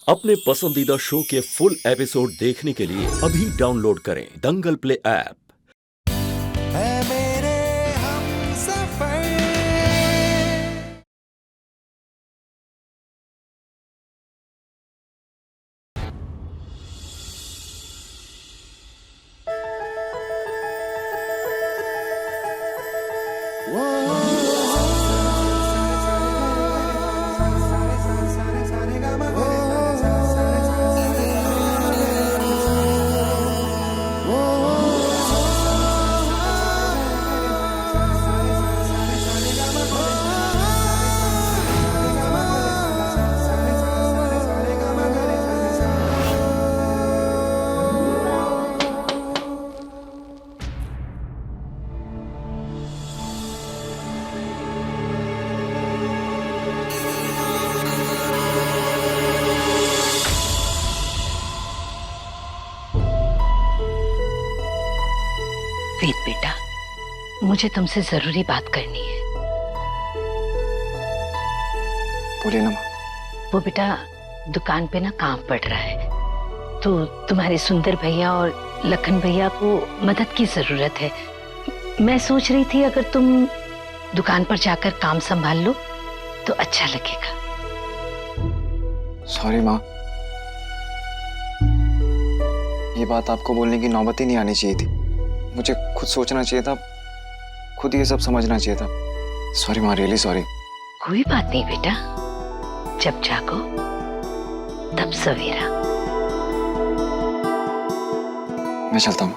अपने पसंदीदा शो के फुल एपिसोड देखने के लिए अभी डाउनलोड करें दंगल प्ले ऐप। है मेरे हमसफर। वेद बेटा, मुझे तुमसे जरूरी बात करनी है। बोलिए ना माँ। वो बेटा, दुकान पे ना काम पड़ रहा है, तो तुम्हारे सुंदर भैया और लखन भैया को मदद की जरूरत है। मैं सोच रही थी अगर तुम दुकान पर जाकर काम संभाल लो तो अच्छा लगेगा। सॉरी माँ, ये बात आपको बोलने की नौबत ही नहीं आनी चाहिए थी। मुझे खुद सोचना चाहिए था, खुद ये सब समझना चाहिए था। सॉरी माँ, रियली सॉरी। कोई बात नहीं बेटा, जब जागो तब सवेरा। मैं चलता हूँ।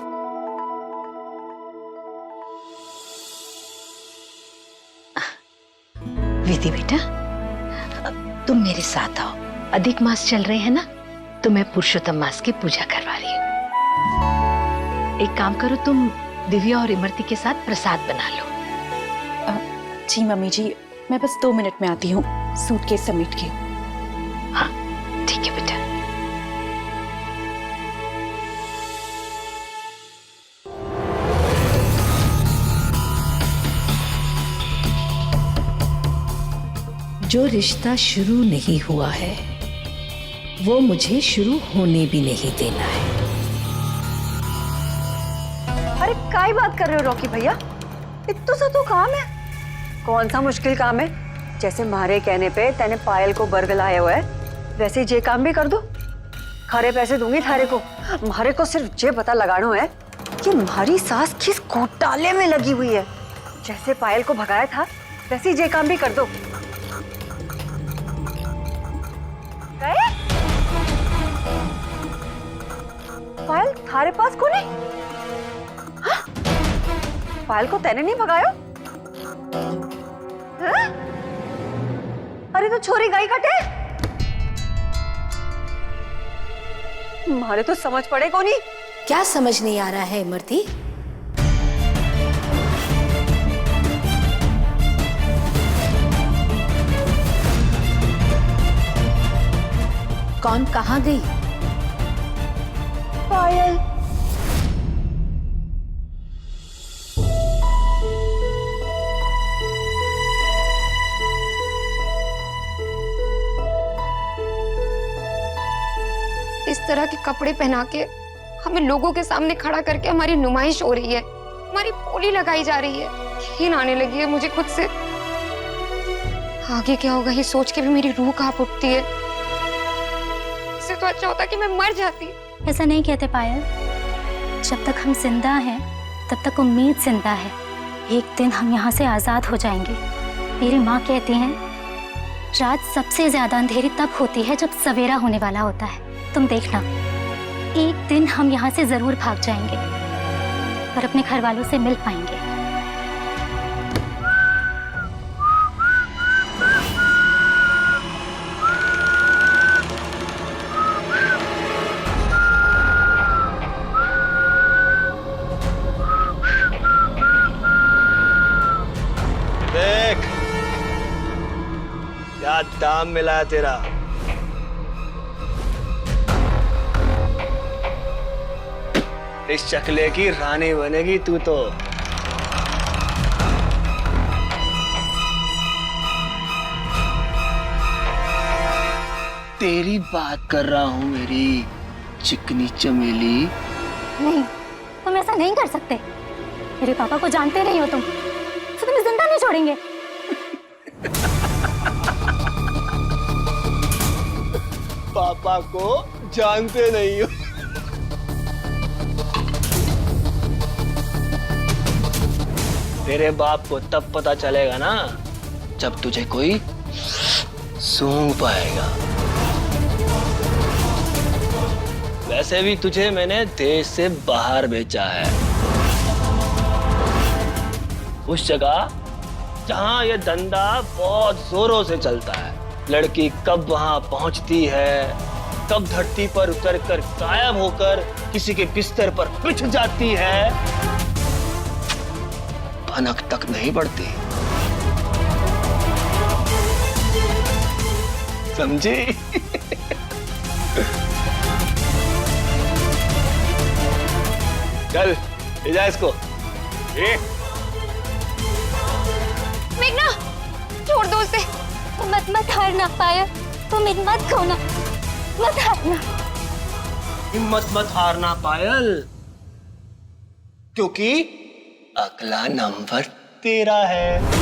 विधि बेटा, तुम मेरे साथ आओ। अधिक मास चल रहे हैं ना, तो मैं पुरुषोत्तम मास की पूजा करवा रही हूँ। एक काम करो, तुम दिव्या और इमरती के साथ प्रसाद बना लो। जी मम्मी जी, मैं बस 2 मिनट में आती हूँ सूटकेस समेट के। हाँ ठीक है बेटा। जो रिश्ता शुरू नहीं हुआ है वो मुझे शुरू होने भी नहीं देना है। अरे काय बात कर रहे हो रॉकी भैया, इतना सा तो काम है। कौन सा मुश्किल काम है? जैसे मारे कहने पे तैने पायल को बरगलाया हुआ है, वैसे जे काम भी कर दो। खरे पैसे दूंगी थारे को। मारे को सिर्फ जे पता लगाना है कि हमारी सास किस घोटाले में लगी हुई है। जैसे पायल को भगाया था वैसे जे काम भी कर दो। गए? पायल थारे पास कौन है? हाँ? पायल को तैने नहीं भगाया? हाँ? अरे तो छोरी गई कटे। मारे तो समझ पड़े को नहीं। क्या समझ नहीं आ रहा है इमरती? कौन कहाँ गई? पायल। इस तरह के कपड़े पहना के हमें लोगों के सामने खड़ा करके हमारी नुमाइश हो रही है, हमारी पोली लगाई जा रही है। घिन आने लगी है मुझे खुद से। आगे क्या होगा ये सोच के भी मेरी रूह कांप उठती है। इससे तो अच्छा होता कि मैं मर जाती। ऐसा नहीं कहते पायल, जब तक हम जिंदा हैं तब तक उम्मीद जिंदा है। एक दिन हम यहाँ से आजाद हो जाएंगे। मेरी माँ कहती हैं रात सबसे ज्यादा अंधेरी तब होती है जब सवेरा होने वाला होता है। तुम देखना, एक दिन हम यहाँ से जरूर भाग जाएंगे और अपने घर वालों से मिल पाएंगे। देख क्या दाम मिला है तेरा। इस चकले की रानी बनेगी तू तो। तेरी बात कर रहा हूँ मेरी चिकनी चमेली। नहीं, तुम ऐसा नहीं कर सकते। मेरे पापा को जानते नहीं हो तुम, तो तुम्हें जिंदा नहीं छोड़ेंगे। पापा को जानते नहीं हो? तेरे बाप को तब पता चलेगा ना जब तुझे कोई सूंघ पाएगा। वैसे भी तुझे मैंने देश से बाहर भेजा है, उस जगह जहां ये धंधा बहुत जोरों से चलता है। लड़की कब वहां पहुंचती है, कब धरती पर उतरकर गायब होकर किसी के बिस्तर पर बिछ जाती है, भनक तक नहीं पड़ती। समझी? चल ले जा इसको। मेघना, छोड़ दो उसे। मत हारना पायल, तुम हिम्मत खोना, मत हारना। हिम्मत मत हारना पायल, क्योंकि अगला नंबर तेरा है।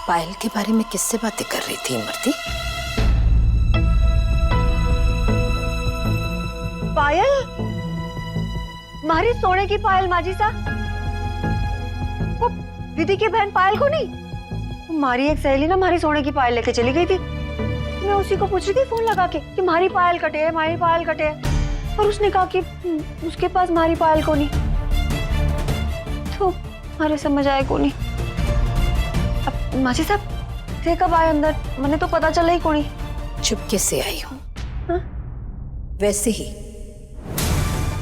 पायल के बारे में किससे बातें कर रही थी इमरती? पायल, मारी सोने की पायल माजी सा। वो विधि की बहन पायल को नहीं, मारी एक सहेली ना मारी सोने की पायल लेके चली गई थी। मैं उसी को पूछ रही थी फोन लगा के कि मारी पायल कटे है, मारी पायल कटे है, और उसने कहा कि उसके पास मारी पायल को नहीं। तो हमारे समझ आए को नहीं। अब माजी साहब थे कब आए अंदर? मैंने तो पता चला ही को नहीं। चुपके से आई हूँ, वैसे ही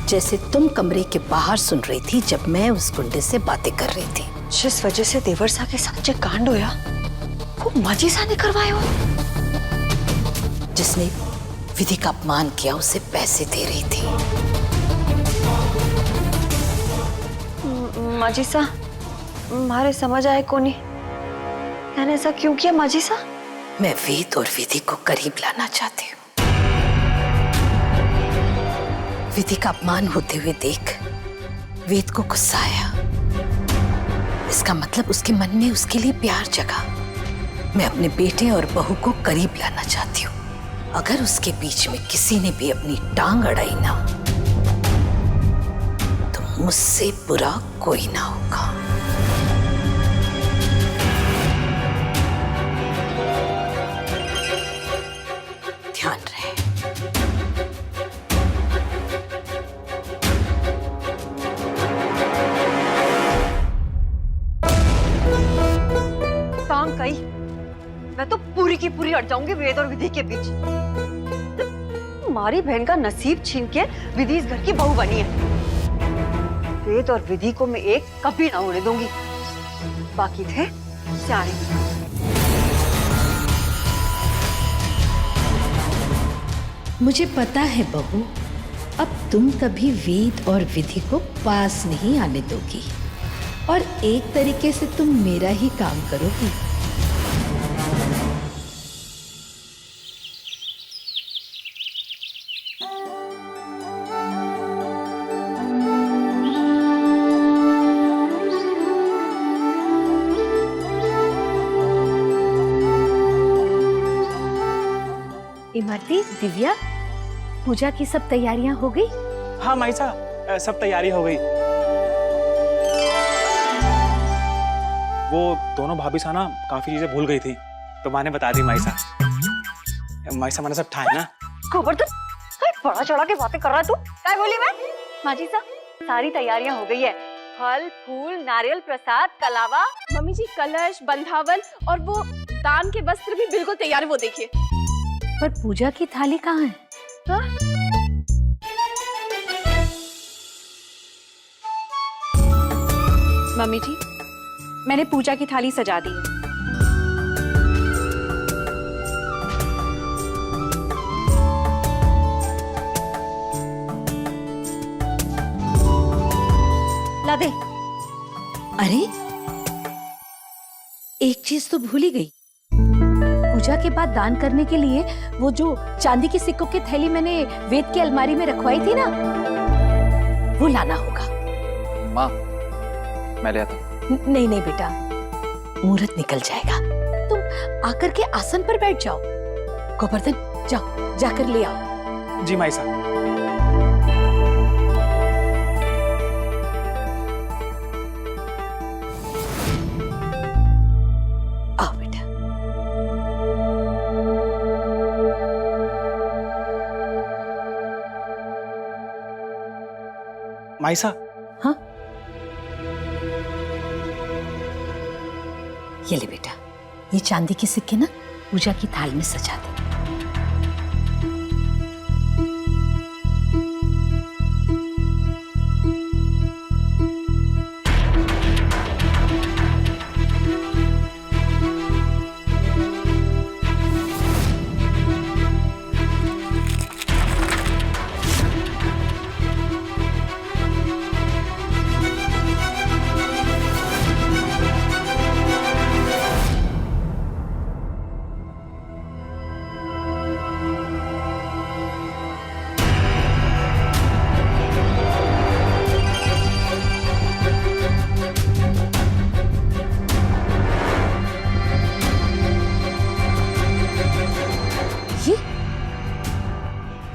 जैसे तुम कमरे के बाहर सुन रही थी जब मैं उस गुंडे से बातें कर रही थी। जिस वजह से देवर सा के साथ जो कांड होया वो माजी सा ने करवाया हो। जिसने विधि का अपमान किया उसे पैसे दे रही थी। माजी सा मारे समझ आए को नहीं, मैंने ऐसा क्यों किया माजी सा? मैं वेद और विधि को करीब लाना चाहती हूँ। विधि का अपमान होते हुए देख वेद को गुस्सा आया। इसका मतलब उसके मन में उसके लिए प्यार जगा। मैं अपने बेटे और बहू को करीब लाना चाहती हूँ। अगर उसके बीच में किसी ने भी अपनी टांग अड़ाई ना तो मुझसे बुरा कोई ना होगा। ध्यान रहे। टांग कही, मैं तो पूरी की पूरी अट जाऊंगी वेद और विधि के बीच। हमारी बहन का नसीब छीन के विधि इस घर की बहू बनी है। वेद और विधि को मैं एक कभी ना होने दूंगी। बाकी थे सियाने। मुझे पता है बहू, अब तुम कभी वेद और विधि को पास नहीं आने दोगी और एक तरीके से तुम मेरा ही काम करोगी। इमरती, दिव्या, पूजा की सब तैयारियां हो गई? हाँ माईसा, सब तैयारी हो गई। वो दोनों भाभी सा ना काफी चीजें भूल गई थी, तो माँ ने बता दी माईसा। माईसा मैंने सब ठाए ना। गोवर्धन, बड़ा चढ़ा के बातें कर रहा है तू। क्या बोली मैं? माजी सा, सारी तैयारियां हो गई है। फल, फूल, नारियल, प्रसाद, कलावा। मम्मी जी, कलश, बंधावन और वो दान के वस्त्र भी बिल्कुल तैयार है, वो देखिए। पर पूजा की थाली कहाँ है? हाँ? मम्मी जी, मैंने पूजा की थाली सजा दी है। ला दे। अरे एक चीज तो भूल ही गई। पूजा के बाद दान करने के लिए वो जो चांदी की सिक्कों की थैली मैंने वेद की अलमारी में रखवाई थी ना, वो लाना होगा। माँ मैं ले आता हूँ। नहीं नहीं बेटा, मुहूर्त निकल जाएगा। तुम आकर के आसन पर बैठ जाओ। गोवर्धन जाओ, जाकर ले आओ। जी माई साहब। आओ बेटा। माई साहब। हाँ, ये ले बेटा, ये चांदी के सिक्के ना पूजा की थाल में सजा दे।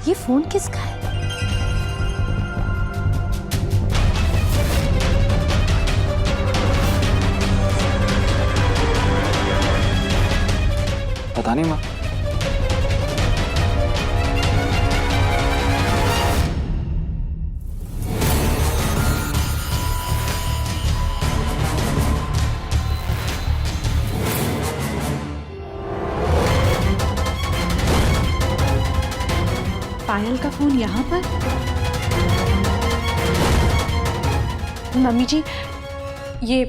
ये फोन किसका है? पता नहीं माँ। पायल का फोन यहाँ पर? मम्मी जी, ये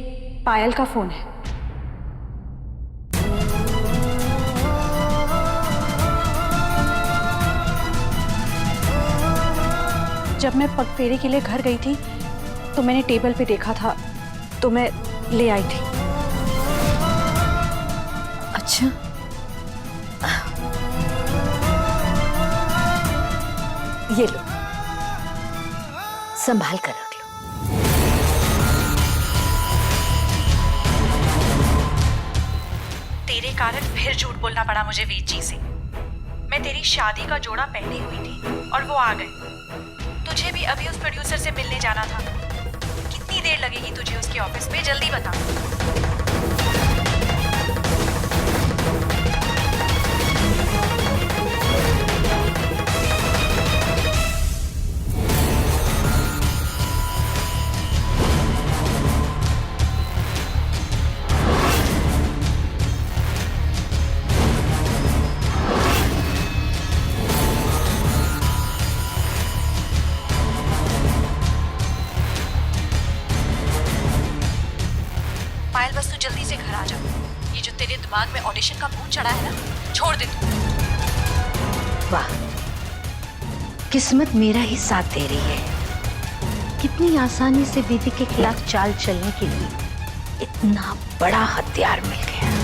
पायल का फोन है। जब मैं पगफेरे के लिए घर गई थी तो मैंने टेबल पे देखा था, तो मैं ले आई थी। अच्छा, ये लो, संभाल कर रख लो। तेरे कारण फिर झूठ बोलना पड़ा मुझे वीर जी से। मैं तेरी शादी का जोड़ा पहने हुई थी और वो आ गए। तुझे भी अभी उस प्रोड्यूसर से मिलने जाना था। कितनी देर लगेगी तुझे उसके ऑफिस में, जल्दी बता। पायल, बस तू जल्दी से घर आ जा। ये जो तेरे दिमाग में ऑडिशन का भूत चढ़ा है ना, छोड़ दे तू। वाह, किस्मत मेरा ही साथ दे रही है। कितनी आसानी से विधि के खिलाफ चाल चलने के लिए इतना बड़ा हथियार मिल गया।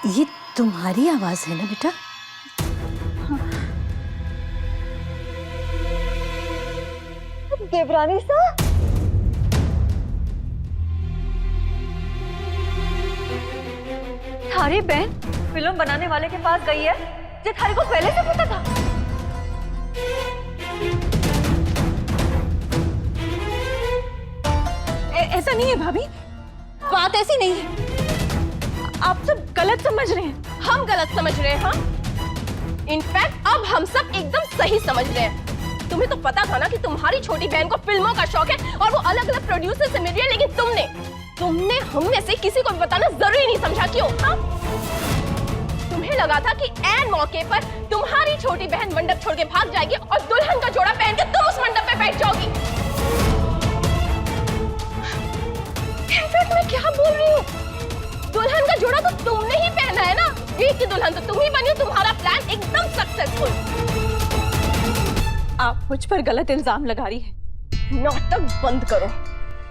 ये तुम्हारी आवाज है ना बेटा? देवरानी सा, थारी बहन फिल्म बनाने वाले के पास गई है, जो थारी को पहले से पता था। ऐसा नहीं है भाभी, बात ऐसी नहीं है। आप सब गलत समझ रहे हैं, हम गलत समझ रहे हैं। हाँ, इनफैक्ट अब हम सब एकदम सही समझ रहे हैं। तुम्हें तो पता था ना कि तुम्हारी छोटी बहन को फिल्मों का शौक है और वो अलग अलग प्रोड्यूसर से मिल रही है, लेकिन तुमने हम में से किसी को भी बताना जरूरी नहीं समझा। क्यों? हाँ? तुम्हें लगा था कि ऐन मौके पर तुम्हारी छोटी बहन मंडप छोड़ के भाग जाएगी और दुल्हन का जोड़ा पहन के तुम उस मंडप पे बैठ जाओगी। इनफैक्ट मैं क्या बोल रही हूँ, दुल्हन का जोड़ा तो तुमने ही पहना की दुल्हन तो तुम ही बनी हो, तुम्हारा प्लान एकदम सक्सेसफुल। आप मुझ पर गलत इल्जाम लगा रही है। नाटक बंद करो।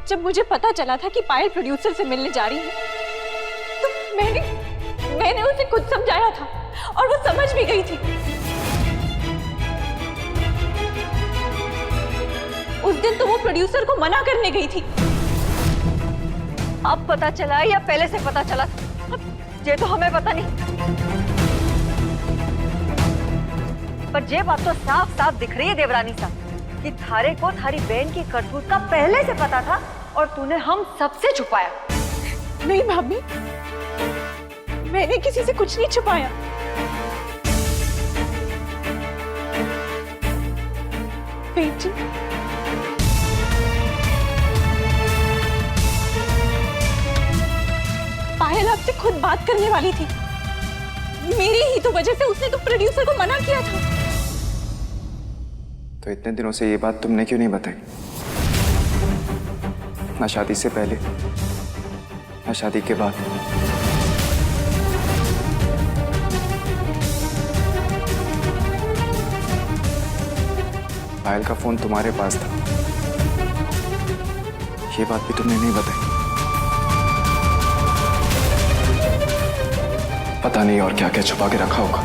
जब मुझे पता चला था कि पायल प्रोड्यूसर से मिलने जा रही है तो मैंने उसे खुद समझाया था और वो समझ भी गई थी। उस दिन तो वो प्रोड्यूसर को मना करने गई थी। अब पता चला या पहले से पता चला? ये तो हमें पता नहीं, पर ये बात तो साफ साफ दिख रही है देवरानी साहब कि थारे को थारी बहन की करतूत का पहले से पता था और तूने हम सबसे छुपाया। नहीं भाभी, मैंने किसी से कुछ नहीं छुपाया। जी, पायल आपसे खुद बात करने वाली थी। मेरी ही तो वजह से उसने तो प्रोड्यूसर को मना किया था। तो इतने दिनों से ये बात तुमने क्यों नहीं बताई? ना शादी से पहले, ना शादी के बाद। पायल का फोन तुम्हारे पास था, ये बात भी तुमने नहीं बताई। पता नहीं और क्या क्या छुपा के रखा होगा।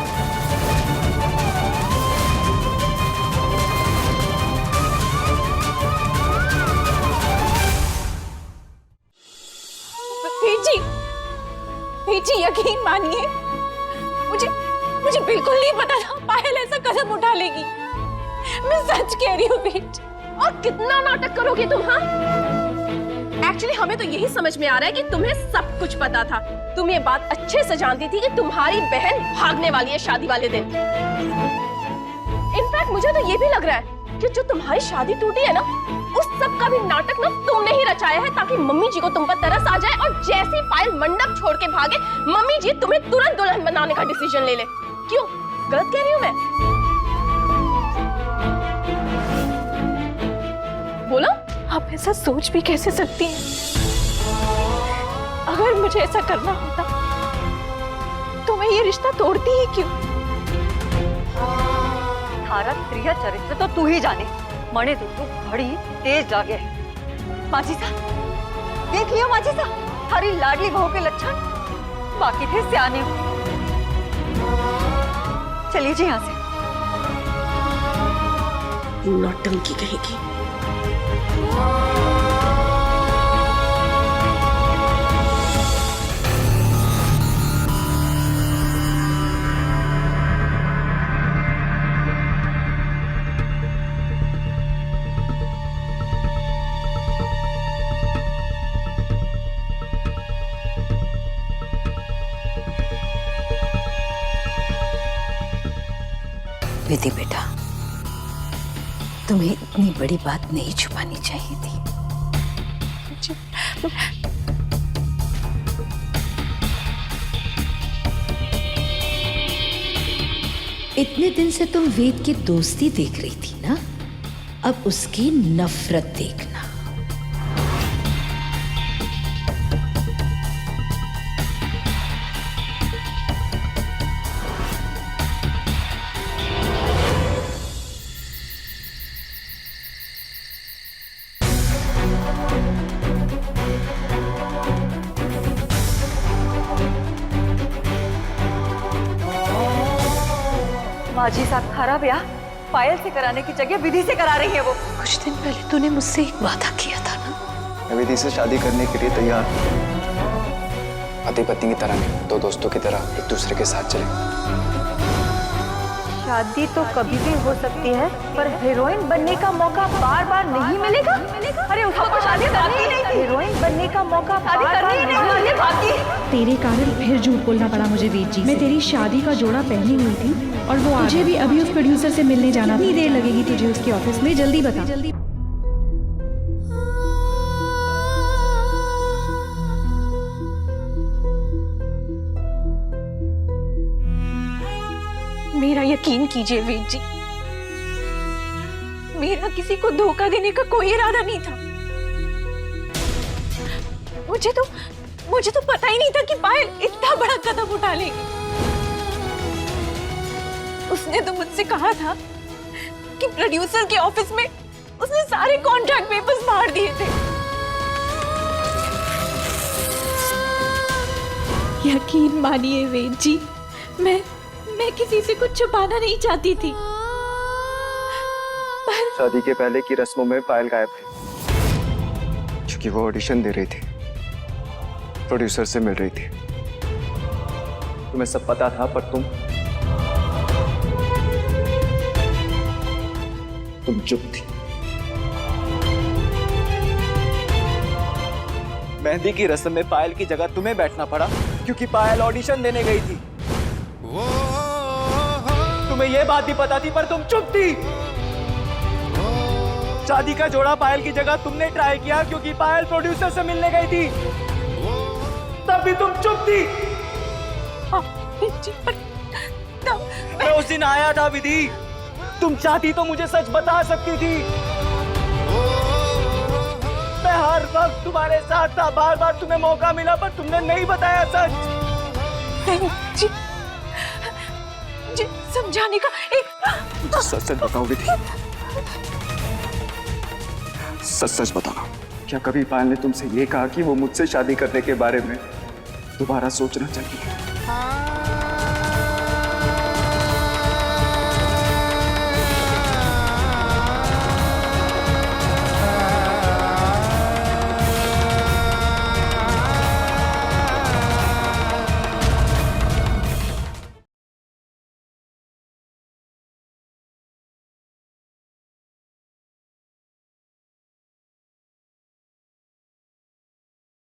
जी यकीन मानिए, मुझे बिल्कुल नहीं पता था पायल ऐसा कदम उठा लेगी। मैं सच कह रही हूँ बेटी। और कितना नाटक करोगे तुम? हाँ, एक्चुअली हमें तो यही समझ में आ रहा है कि तुम्हें सब कुछ पता था। तुम ये बात अच्छे से जानती थी कि तुम्हारी बहन भागने वाली है शादी वाले दिन। इनफैक्ट मुझे तो ये भी लग रहा है कि जो तुम्हारी शादी टूटी है ना, उस सब का भी नाटक ना तुमने ही रचाया है ताकि मम्मी जी को तुम पर तरस आ जाए और जैसे पायल मंडप छोड़ के भागे, मम्मी जी तुम्हें तुरंत दुल्हन बनाने का डिसीजन ले ले। क्यों गलत कह रही हूँ मैं? बोलो, आप ऐसा सोच भी कैसे सकती हैं? अगर मुझे ऐसा करना होता तो मैं ये रिश्ता तोड़ती ही क्यों? थारा त्रिया चरित्र तो तू ही जाने। मणे तो तू बड़ी तेज जागे है। माजी साहब देख लियो, माजी साहब थारी लाडली बहू के लक्षण बाकी थे सियाने हो। चलिए जी यहाँ से। नौटंकी कहेगी। विधि बेटा, तुम्हें इतनी बड़ी बात नहीं छुपानी चाहिए थी। इतने दिन से तुम वेद की दोस्ती देख रही थी ना, अब उसकी नफरत देखना। माजी साहब थारा ब्याह पायल से कराने की जगह विधि से करा रही है वो। कुछ दिन पहले तूने मुझसे एक वादा किया था ना। मैं विधि से शादी करने के लिए तैयार हूं। पति पत्नी की तरह नहीं, दो दोस्तों की तरह एक दूसरे के साथ चले। शादी तो कभी भी हो सकती है, पर हीरोइन बनने का मौका बार बार नहीं मिलेगा। अरे उसको तो शादी करनी नहीं थी। हीरोइन बनने का मौका शादी करनी नहीं बाकी। तेरे कारण फिर झूठ बोलना पड़ा मुझे वीर जी। मैं तेरी शादी का जोड़ा पहनी हुई थी और वो मुझे भी अभी उस प्रोड्यूसर से मिलने जाना। कितनी देर लगेगी तुझे उसके ऑफिस में? जल्दी बता। जल्दी। मेरा यकीन कीजिए वीर जी, मेरा किसी को धोखा देने का कोई इरादा नहीं था। मुझे तो पता ही नहीं था कि पायल इतना बड़ा कदम उठा लेगी। उसने तो मुझसे कहा था कि प्रोड्यूसर के ऑफिस में उसने सारे कॉन्ट्रैक्ट पेपर्स फाड़ दिए थे। यकीन मानिए वेद जी, मैं किसी से कुछ छुपाना नहीं चाहती थी, पर शादी के पहले की रस्मों में पायल गायब थी, क्योंकि वो ऑडिशन दे रही थी, प्रोड्यूसर से मिल रही थी। तुम्हें सब पता था, पर तुम चुप थी। मेहंदी की रस्म में पायल की जगह तुम्हें बैठना पड़ा, क्योंकि पायल ऑडिशन देने गई थी। तुम्हें यह बात भी पता थी, पर तुम चुप थी। शादी का जोड़ा पायल की जगह तुमने ट्राई किया, क्योंकि पायल प्रोड्यूसर से मिलने गई थी, तब भी तुम चुप थी। मैं उस दिन आया था विधि, तुम चाहती तो मुझे सच बता सकती थी। मैं हर वक्त तुम्हारे साथ था, बार बार तुम्हें मौका मिला, पर तुमने नहीं बताया सच। जी समझाने का एक सच सच बताओ विधि, सच सच बताओ, क्या कभी पायल ने तुमसे ये कहा कि वो मुझसे शादी करने के बारे में दोबारा सोचना चाहिए?